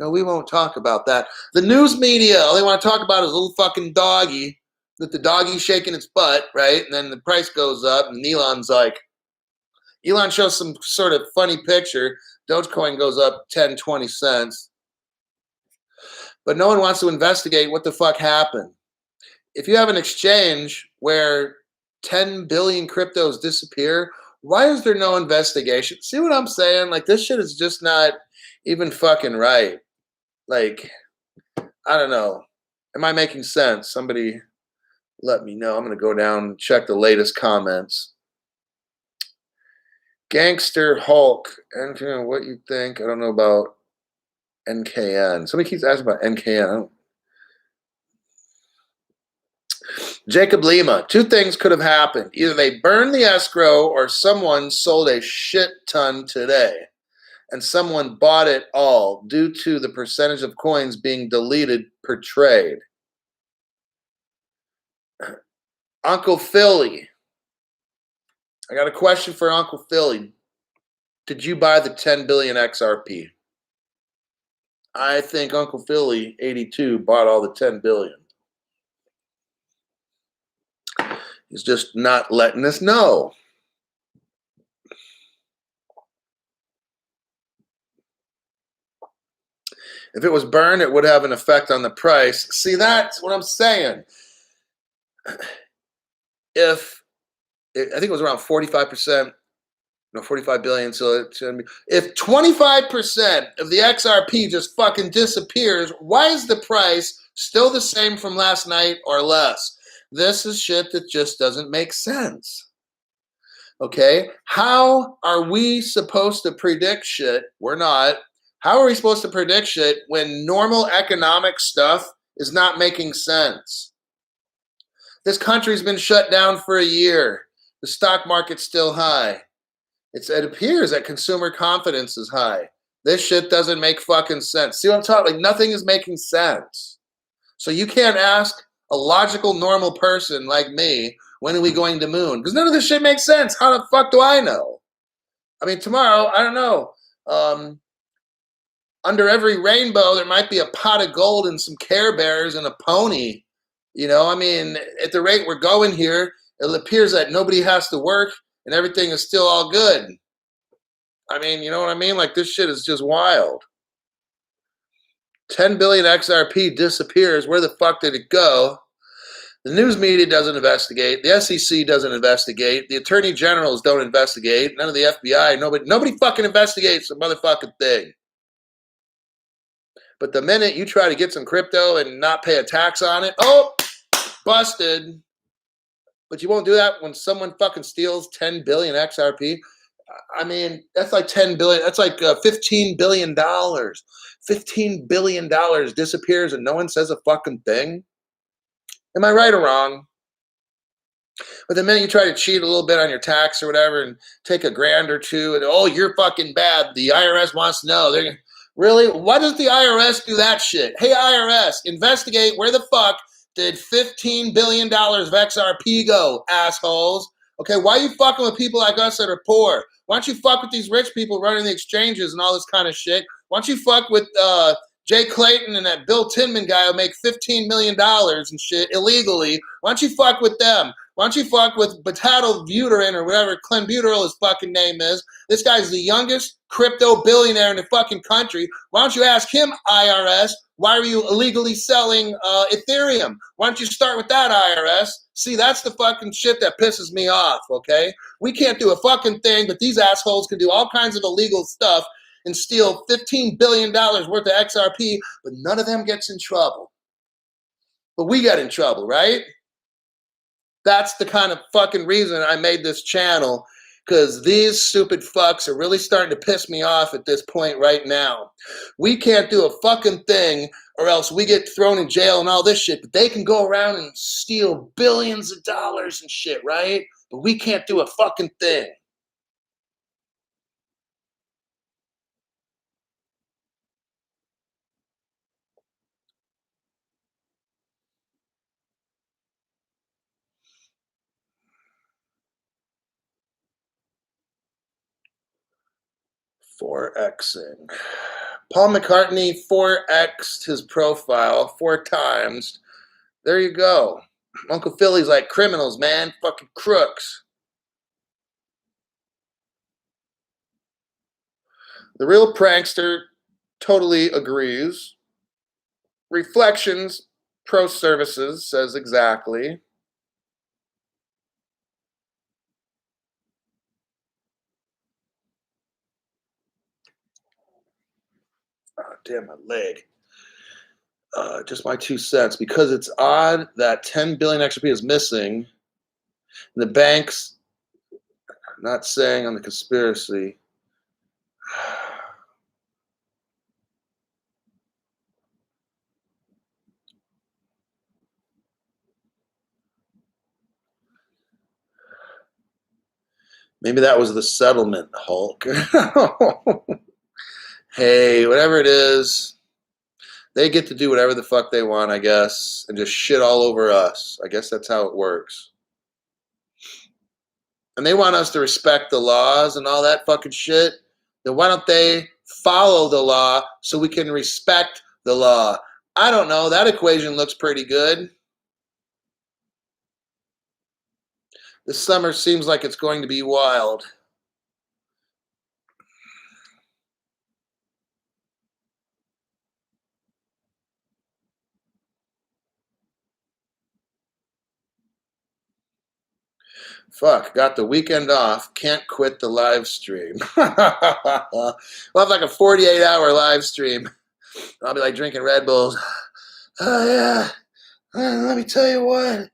we won't talk about that. The news media, all they want to talk about is a little fucking doggy, with the doggy shaking its butt, right? And then the price goes up, and Elon shows some sort of funny picture. Dogecoin goes up 10, 20 cents. But no one wants to investigate what the fuck happened. If you have an exchange where 10 billion cryptos disappear, why is there no investigation? See what I'm saying? Like, this shit is just not even fucking right. Like, I don't know. Am I making sense? Somebody let me know. I'm going to go down and check the latest comments. Gangster Hulk. And what you think? I don't know about NKN. Somebody keeps asking about NKN. Jacob Lima. Two things could have happened. Either they burned the escrow or someone sold a shit ton today. And someone bought it all due to the percentage of coins being deleted per trade. Uncle Philly. I got a question for Uncle Philly. Did you buy the 10 billion XRP? I think Uncle Philly, 82, bought all the 10 billion. He's just not letting us know. If it was burned, it would have an effect on the price. See, that's what I'm saying. I think it was around 45%, 45 billion. So if 25% of the XRP just fucking disappears, why is the price still the same from last night or less? This is shit that just doesn't make sense. Okay? How are we supposed to predict shit? We're not. How are we supposed to predict shit when normal economic stuff is not making sense? This country's been shut down for a year. The stock market's still high. It appears that consumer confidence is high. This shit doesn't make fucking sense. See what I'm talking? Like, nothing is making sense. So you can't ask a logical, normal person like me, when are we going to moon? Because none of this shit makes sense. How the fuck do I know? I mean, tomorrow, I don't know. Under every rainbow, there might be a pot of gold and some Care Bears and a pony. You know, I mean, at the rate we're going here, it appears that nobody has to work and everything is still all good. I mean, you know what I mean? Like, this shit is just wild. 10 billion XRP disappears. Where the fuck did it go? The news media doesn't investigate. The SEC doesn't investigate. The attorney generals don't investigate. None of the FBI. Nobody fucking investigates the motherfucking thing. But the minute you try to get some crypto and not pay a tax on it, oh, busted. But you won't do that when someone fucking steals 10 billion XRP. I mean, that's like 10 billion. That's like $15 billion. $15 billion disappears and no one says a fucking thing. Am I right or wrong? But the minute you try to cheat a little bit on your tax or whatever and take a grand or two and, oh, you're fucking bad. The IRS wants to know. They're really? Why does the IRS do that shit? Hey, IRS, investigate where the fuck did $15 billion of XRP go, assholes? Okay, why are you fucking with people like us that are poor? Why don't you fuck with these rich people running the exchanges and all this kind of shit? Why don't you fuck with Jay Clayton and that Bill Tinman guy who make $15 million and shit illegally? Why don't you fuck with them? Why don't you fuck with Batato Buterin or whatever Clenbuterol his fucking name is? This guy's the youngest crypto billionaire in the fucking country. Why don't you ask him, IRS, why are you illegally selling Ethereum? Why don't you start with that, IRS? See, that's the fucking shit that pisses me off, okay? We can't do a fucking thing, but these assholes can do all kinds of illegal stuff and steal $15 billion worth of XRP, but none of them gets in trouble. But we get in trouble, right? That's the kind of fucking reason I made this channel, because these stupid fucks are really starting to piss me off at this point right now. We can't do a fucking thing or else we get thrown in jail and all this shit, but they can go around and steal billions of dollars and shit, right? But we can't do a fucking thing. Xing. Paul McCartney 4x'd his profile 4 times. There you go. Uncle Philly's like criminals, man. Fucking crooks. The real prankster totally agrees. Reflections Pro Services says exactly. Oh, damn, my leg. Just my 2 cents. Because it's odd that 10 billion XRP is missing. The banks not saying on the conspiracy. Maybe that was the settlement, Hulk. Hey, whatever it is, they get to do whatever the fuck they want, I guess, and just shit all over us. I guess that's how it works. And they want us to respect the laws and all that fucking shit. Then why don't they follow the law so we can respect the law? I don't know. That equation looks pretty good. This summer seems like it's going to be wild. Fuck, got the weekend off. Can't quit the live stream. We'll have like a 48-hour live stream. I'll be like drinking Red Bulls. Oh, yeah. Let me tell you what.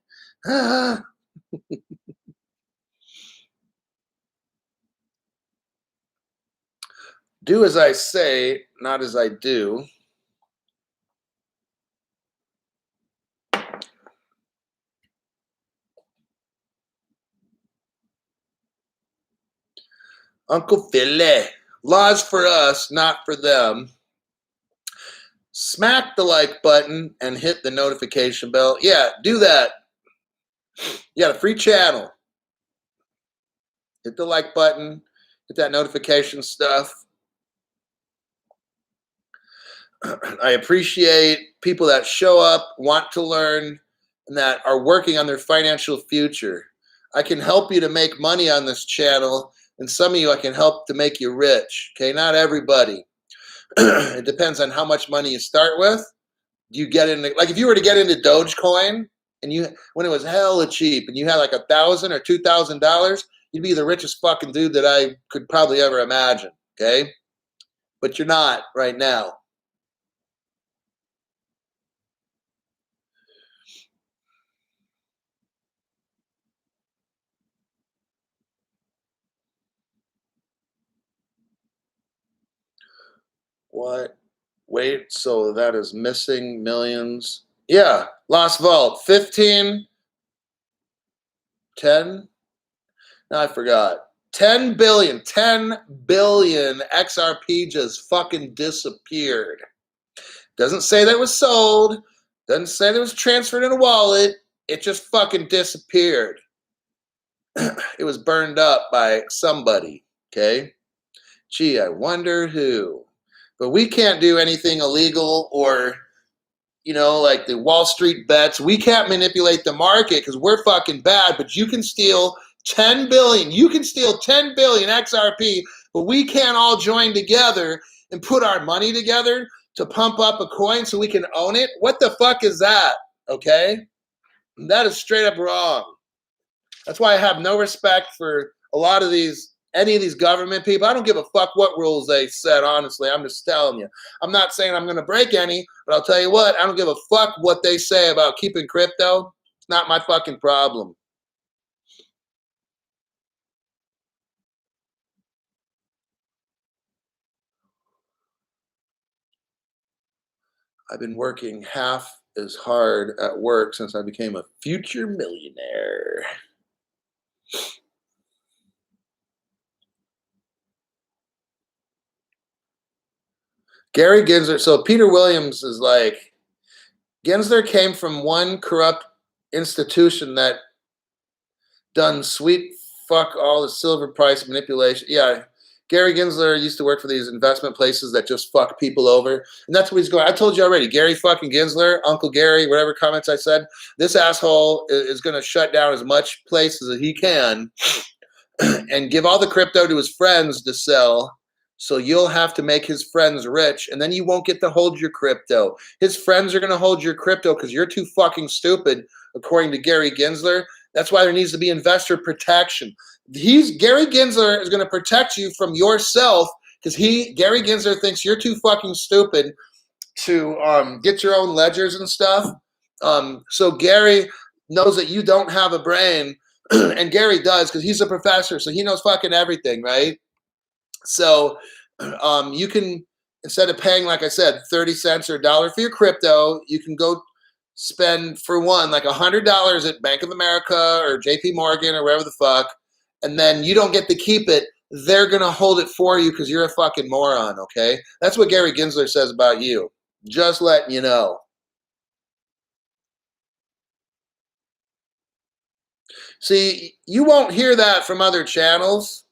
Do as I say, not as I do. Uncle Philly. Laws for us, not for them. Smack the like button and hit the notification bell. Yeah, do that. You got a free channel. Hit the like button. Hit that notification stuff. I appreciate people that show up, want to learn, and that are working on their financial future. I can help you to make money on this channel, and some of you I can help to make you rich. Okay, not everybody. It depends on how much money you start with. You get into, like if you were to get into Dogecoin and you when it was hella cheap and you had like $1,000 or $2,000, you'd be the richest fucking dude that I could probably ever imagine. Okay, but you're not right now. What? Wait, so that is missing millions. Yeah, Lost Vault. 15, 10? No, I forgot. 10 billion. 10 billion XRP just fucking disappeared. Doesn't say that it was sold. Doesn't say that it was transferred in a wallet. It just fucking disappeared. It was burned up by somebody. Okay? Gee, I wonder who. But we can't do anything illegal or, like the Wall Street bets. We can't manipulate the market because we're fucking bad. But you can steal 10 billion. You can steal 10 billion XRP, but we can't all join together and put our money together to pump up a coin so we can own it. What the fuck is that? Okay? That is straight up wrong. That's why I have no respect for any of these government people. I don't give a fuck what rules they set, honestly. I'm just telling you. I'm not saying I'm going to break any, but I'll tell you what, I don't give a fuck what they say about keeping crypto. It's not my fucking problem. I've been working half as hard at work since I became a future millionaire. Gary Gensler. So Peter Williams is like, Gensler came from one corrupt institution that done sweet fuck all the silver price manipulation. Yeah, Gary Gensler used to work for these investment places that just fuck people over. And that's what he's going. I told you already, Gary fucking Gensler, Uncle Gary, whatever comments I said, this asshole is going to shut down as much places as he can and give all the crypto to his friends to sell. So you'll have to make his friends rich, and then you won't get to hold your crypto. His friends are going to hold your crypto because you're too fucking stupid, according to Gary Gensler. That's why there needs to be investor protection. Gary Gensler is going to protect you from yourself because Gary Gensler thinks you're too fucking stupid to get your own ledgers and stuff. So Gary knows that you don't have a brain, and Gary does because he's a professor, so he knows fucking everything, right? So you can, instead of paying, like I said, 30 cents or $1 for your crypto, you can go spend, for one, like $100 at Bank of America or JP Morgan or wherever the fuck, and then you don't get to keep it. They're going to hold it for you because you're a fucking moron, okay? That's what Gary Gensler says about you. Just letting you know. See, you won't hear that from other channels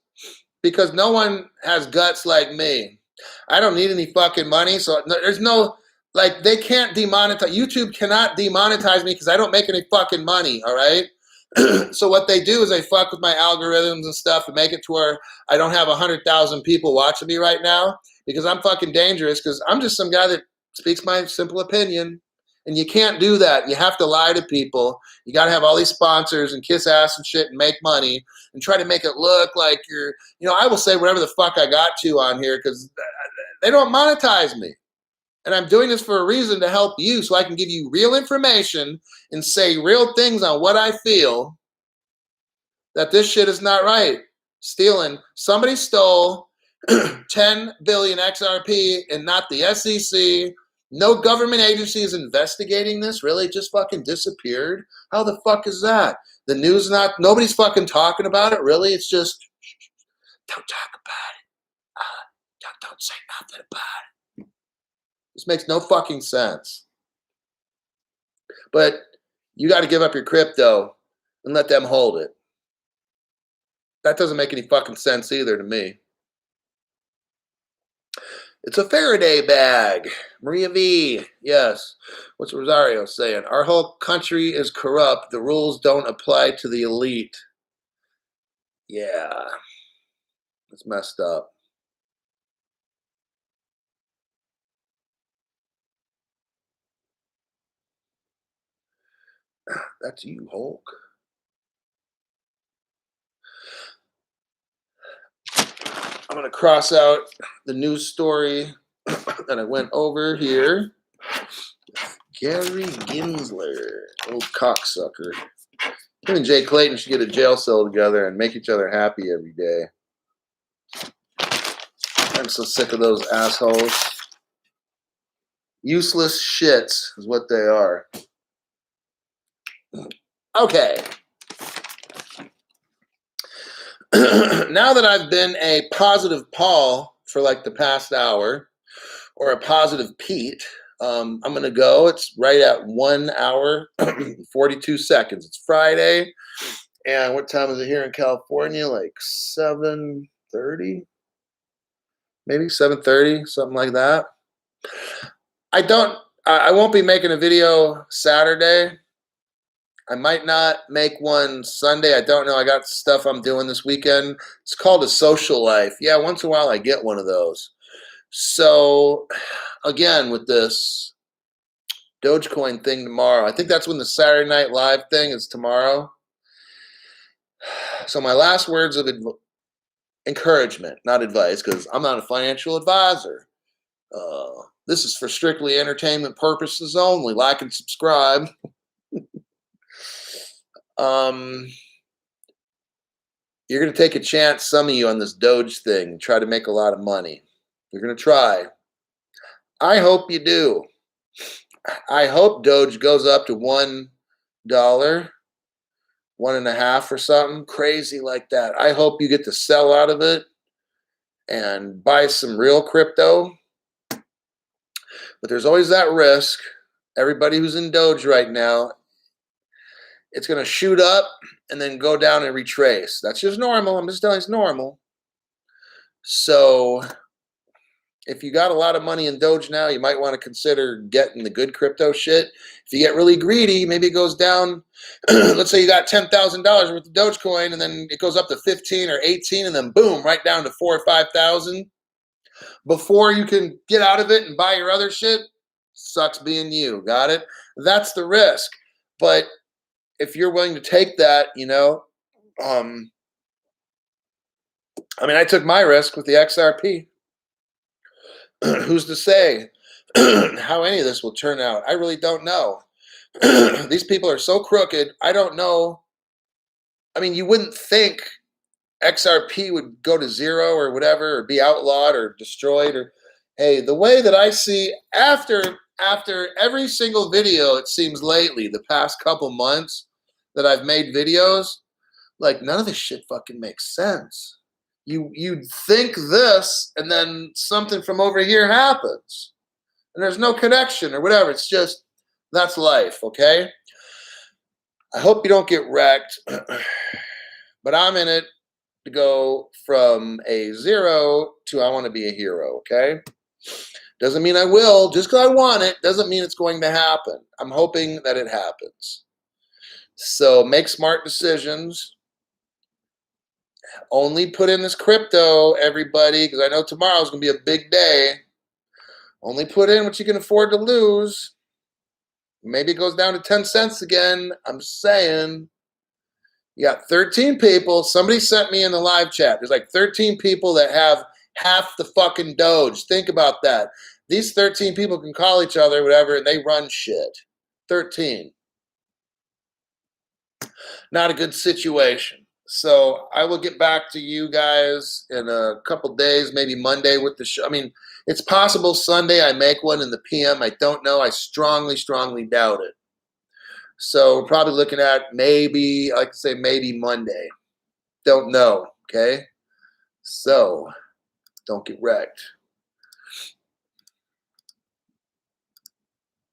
because no one has guts like me. I don't need any fucking money, so there's no, like, they can't demonetize. YouTube cannot demonetize me because I don't make any fucking money, all right? So what they do is they fuck with my algorithms and stuff and make it to where I don't have 100,000 people watching me right now because I'm fucking dangerous because I'm just some guy that speaks my simple opinion. And you can't do that. You have to lie to people. You got to have all these sponsors and kiss ass and shit and make money and try to make it look like you're, I will say whatever the fuck I got to on here because they don't monetize me. And I'm doing this for a reason to help you so I can give you real information and say real things on what I feel that this shit is not right. Stealing. Somebody stole 10 billion XRP and not the SEC. No government agency is investigating this. Really? It just fucking disappeared? How the fuck is that? The news nobody's fucking talking about it? Really? It's just, don't talk about it. Don't say nothing about it. This makes no fucking sense. But you got to give up your crypto and let them hold it. That doesn't make any fucking sense either to me. It's a Faraday bag. Maria V. Yes. What's Rosario saying? Our whole country is corrupt. The rules don't apply to the elite. Yeah. It's messed up. That's you, Hulk. I'm going to cross out the news story that I went over here. Gary Gensler, old cocksucker. Him and Jay Clayton should get a jail cell together and make each other happy every day. I'm so sick of those assholes. Useless shits is what they are. Okay. Now that I've been a positive Paul for like the past hour, or a positive Pete, I'm going to go. It's right at 1 hour, 42 seconds. It's Friday. And what time is it here in California? Like 7:30? Maybe 7:30, something like that. I won't be making a video Saturday. I might not make one Sunday. I don't know. I got stuff I'm doing this weekend. It's called a social life. Yeah, once in a while I get one of those. So, again, with this Dogecoin thing tomorrow, I think that's when the Saturday Night Live thing is tomorrow. So my last words of encouragement, not advice, because I'm not a financial advisor. This is for strictly entertainment purposes only. Like and subscribe. You're going to take a chance, some of you, on this Doge thing and try to make a lot of money. You're going to try. I hope you do. I hope Doge goes up to $1, 1.5 or something crazy like that. I hope you get to sell out of it and buy some real crypto. But there's always that risk. Everybody who's in Doge right now, it's going to shoot up and then go down and retrace. That's just normal. I'm just telling you, it's normal. So if you got a lot of money in Doge now, you might want to consider getting the good crypto shit. If you get really greedy, maybe it goes down. Let's say you got $10,000 worth of Dogecoin, and then it goes up to 15 or 18, and then boom, right down to 4,000 or 5,000. Before you can get out of it and buy your other shit, sucks being you. Got it? That's the risk. But if you're willing to take that, I took my risk with the XRP. Who's to say how any of this will turn out? I really don't know. These people are so crooked. I don't know. You wouldn't think XRP would go to zero or whatever, or be outlawed or destroyed. Or hey, the way that I see after every single video, it seems lately, the past couple months that I've made videos, like none of this shit fucking makes sense. You'd think this, and then something from over here happens, and there's no connection or whatever. It's just, that's life, okay? I hope you don't get wrecked, but I'm in it to go from a zero to I want to be a hero, okay? Doesn't mean I will. Just because I want it doesn't mean it's going to happen. I'm hoping that it happens. So make smart decisions. Only put in this crypto, everybody, because I know tomorrow's going to be a big day. Only put in what you can afford to lose. Maybe it goes down to 10 cents again. I'm saying. You got 13 people. Somebody sent me in the live chat. There's like 13 people that have half the fucking Doge. Think about that. These 13 people can call each other, whatever, and they run shit. 13. Not a good situation. So I will get back to you guys in a couple days, maybe Monday with the show. It's possible Sunday I make one in the PM. I don't know. I strongly, strongly doubt it. So we're probably looking at maybe Monday. Don't know, okay? So don't get wrecked.